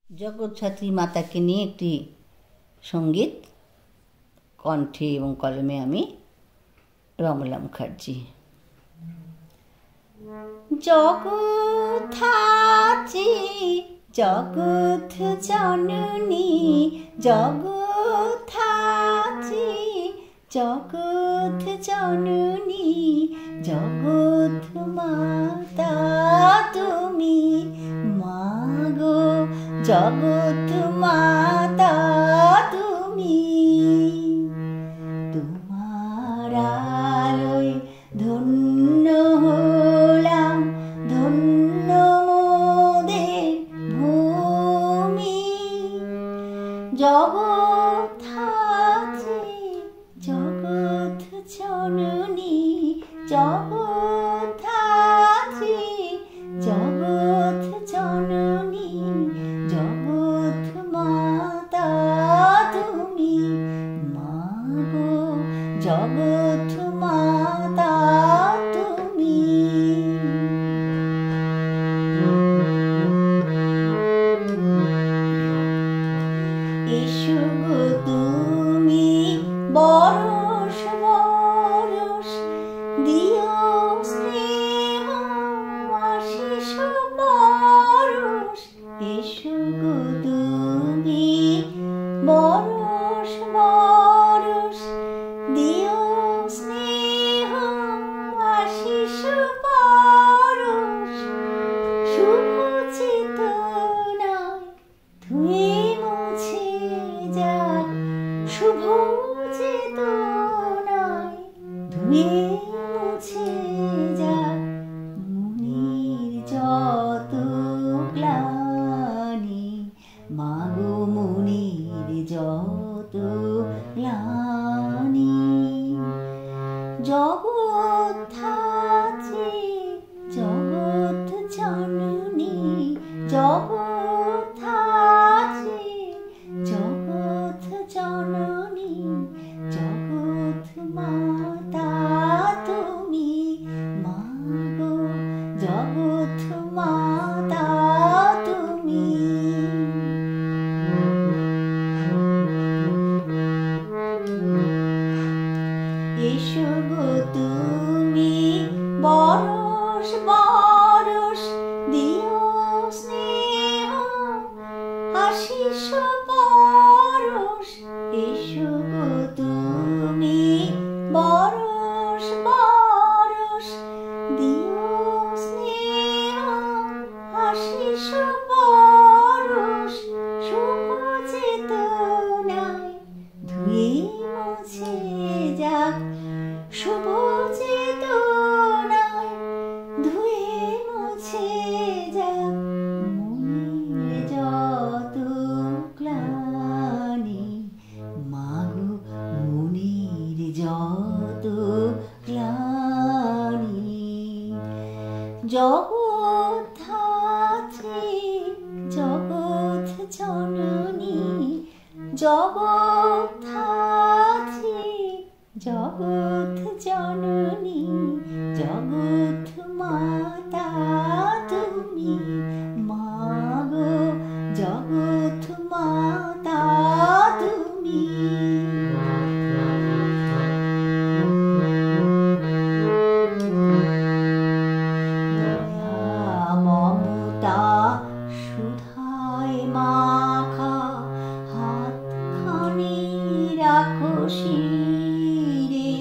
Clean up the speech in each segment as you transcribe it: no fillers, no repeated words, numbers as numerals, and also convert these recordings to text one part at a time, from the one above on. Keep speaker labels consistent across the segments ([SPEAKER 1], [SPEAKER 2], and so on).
[SPEAKER 1] জগৎধাত্রী মাতাকে নিয়ে একটি সঙ্গীত কণ্ঠে এবং কলমে আমি রমলা মুখার্জি। জগৎধাত্রী জগৎ জননী, জগৎধাত্রী জগৎ জননী, জগৎ মাতা তুমি মাগো, জগৎ মাতা তুমি। তোমার আলোয় ধন্য হলাম, ধন্য মোদের ভূমি। জগৎধাত্রী জগৎ জননী, জগৎধাত্রী জগৎ জননী, জগৎ মাতা তুমি মাগো, জগৎ মাতা তুমি। এসো গো তুমি বরষ বরষ, দিও স্নেহ আশিস বরষ। এসো গো তুমি বরষ বরষ, দিও স্নেহ আশিস বরষ। শুভ চেতনায় ধুয়ে মুছে যাক, শুভ চেতনায় ধুয়ে মুছে যাক মনের যত গ্লানি, মাগো মনের যত গ্লানি। জগৎধাত্রী জগৎ জননী, জগৎধাত্রী জগৎ জননী, জগৎ মাতা তুমি মাগো, জগৎ মাতা তুমি। এসো গো তুমি বরষ বরষ, দিও স্নেহ আশিস বরষ। এসো গো তুমি বরষ বরষ, দিও স্নেহ আশিস বরষ। শুভ চেতনায় ধুয়ে মুছে যাক, শুভ চেতনায় ধুয়ে মুছে যাক মনের যত গ্লানি, মাগো মনের যত গ্লানি। জগৎধাত্রী জগৎ জননী, জগৎধাত্রী জগৎ জননী, জগৎ মাতা তুমি মাগো, জগৎ মাতা তুমি। দয়া মমতা সুধায় মাখা হাতখানি রাখো শিরে,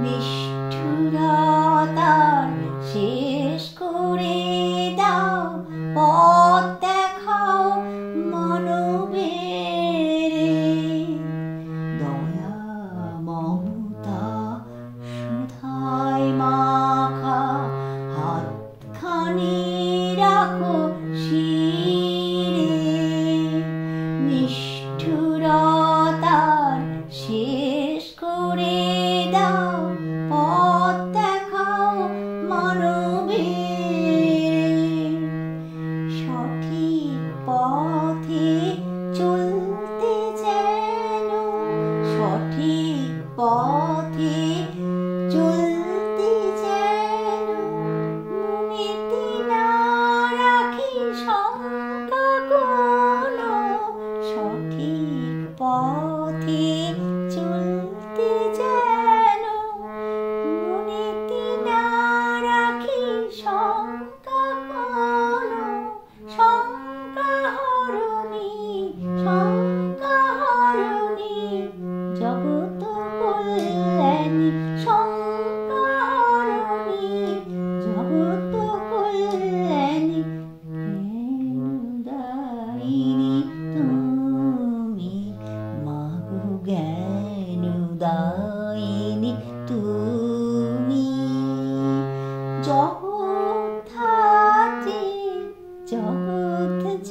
[SPEAKER 1] নিষ্ঠুরতার শেষ করে দাও পথ দেখাও মানবের। দয়া মমতা সুধায় মাখা হাতখানি রাখো শিরে, নিষ্ঠুরতার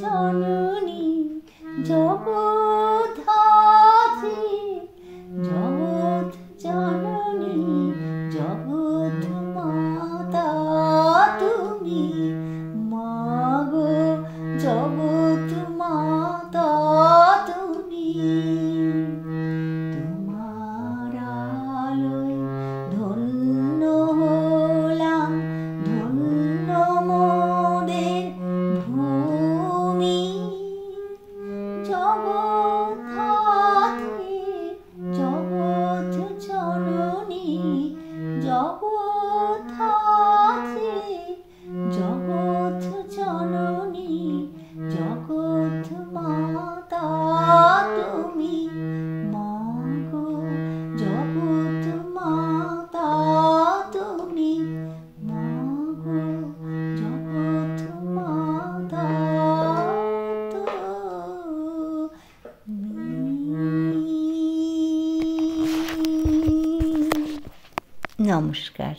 [SPEAKER 1] জননী জগদ্ধাত্রী জগৎ জননী জগৎ মাতা তুমি মাগো জগৎ মাতা তুমি তোমার আলোয় ধন্য হলাম ধন্য মোদের ভূমি জগদ্ধাত্রী জগৎ জননী জগদ্ধাত্রী জগৎ জননী জগৎ মাতা তুমি মাগো জগৎ মাতা তুমি মাগো জগৎ মাতা তুমি। নমস্কার।